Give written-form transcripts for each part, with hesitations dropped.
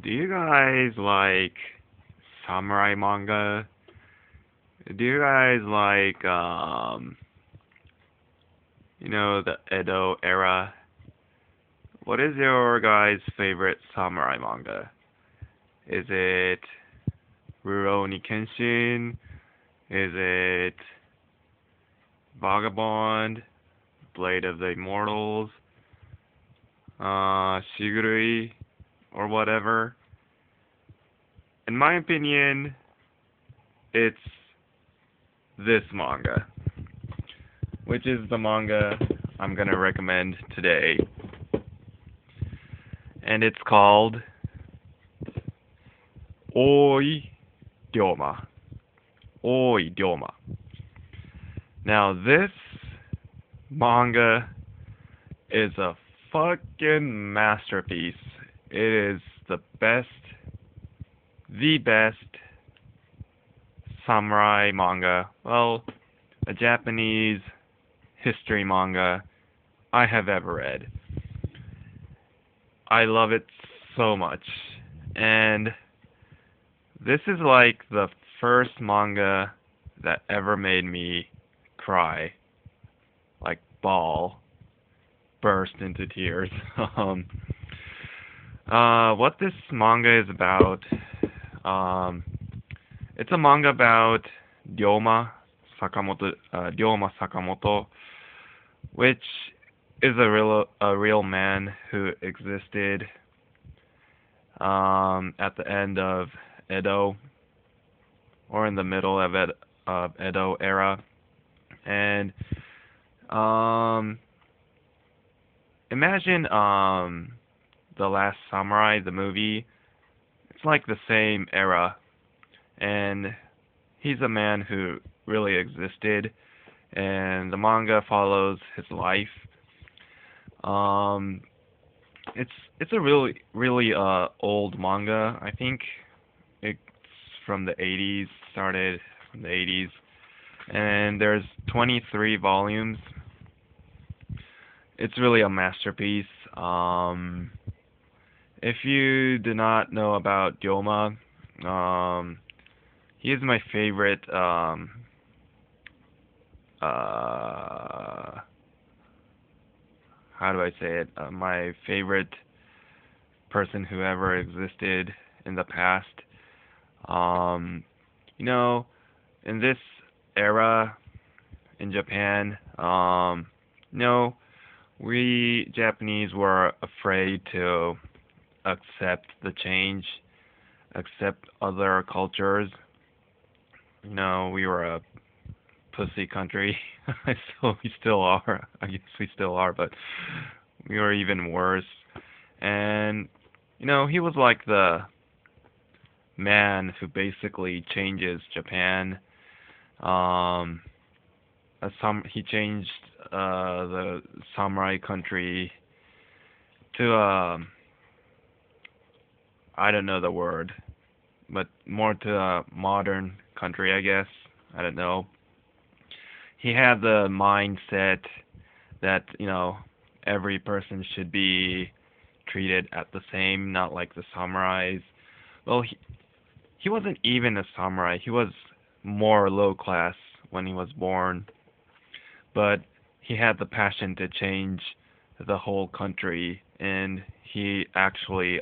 Do you guys like samurai manga? Do you guys like the Edo era? What is your guys' favorite samurai manga? Is it Rurouni Kenshin? Is it Vagabond? Blade of the Immortals? Shigurui? Or whatever? In my opinion, it's this manga, which is the manga I'm gonna recommend today. And it's called Oi Ryoma. Oi Ryoma. Now this manga is a fucking masterpiece. It is the best samurai manga, well, a Japanese history manga I have ever read. I love it so much. And this is like the first manga that ever made me cry, like bawl, burst into tears. um, what this manga is about, um, it's a manga about Ryoma Sakamoto, which is a real man who existed at the end of Edo, or in the middle of Edo era. And um, imagine the Last Samurai, the movie. It's like the same era, and he's a man who really existed, and the manga follows his life. Um, it's it's a really old manga. I think it's from the 80s, started from the 80s, and there's 23 volumes. It's really a masterpiece. If you do not know about Ryoma, he is my favorite uh how do I say it? My favorite person who ever existed in the past. Um, you know, in this era in Japan, no, we Japanese were afraid to accept the change, accept other cultures. We were a pussy country. We still are. I guess we still are, but we were even worse. And he was like the man who basically changes Japan. Um, he changed the samurai country to I don't know the word, but more to a modern country, I guess. I don't know. He had the mindset that every person should be treated at the same, not like the samurais. Well, he wasn't even a samurai. He was more low class when he was born, but he had the passion to change the whole country, and he actually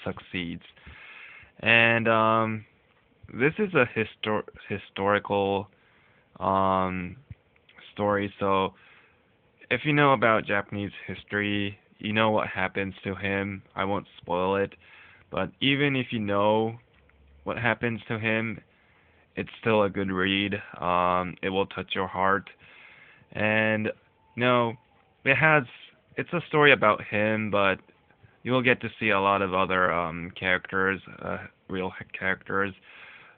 succeeds. And this is a historical um, story. So if you know about Japanese history, you know what happens to him. I won't spoil it, but even if you know what happens to him, it's still a good read. It will touch your heart, and it has. It's a story about him, but you will get to see a lot of other characters, real characters,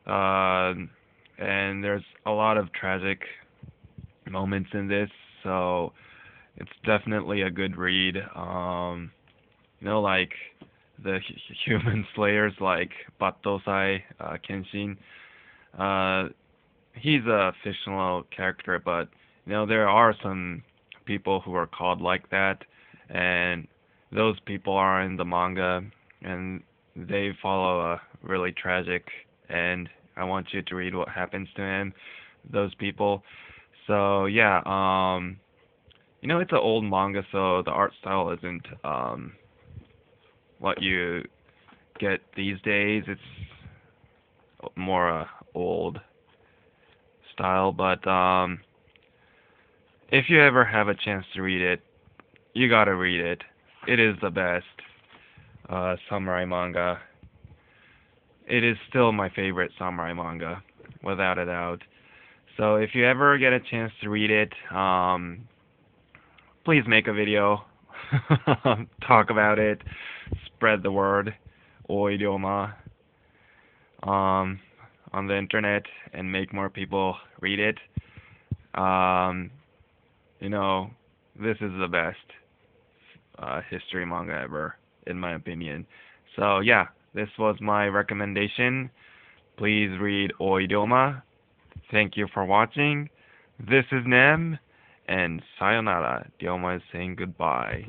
uh, and there's a lot of tragic moments in this, so it's definitely a good read. Like the human slayers like Battosai Kenshin. Uh, he's a fictional character, but there are some people who are called like that, and those people are in the manga, and they follow a really tragic end. I want you to read what happens to him, those people. So yeah, it's an old manga, so the art style isn't what you get these days. It's more old style, but if you ever have a chance to read it, you gotta read it. It is the best samurai manga. It is still my favorite samurai manga, without a doubt. So if you ever get a chance to read it, please make a video, talk about it, spread the word, oi ryoma, on the internet, and make more people read it. Um, you know, this is the best history manga ever, in my opinion. So yeah, this was my recommendation. Please read oi ryoma. Thank you for watching. This is Nem, and sayonara. Ryoma is saying goodbye.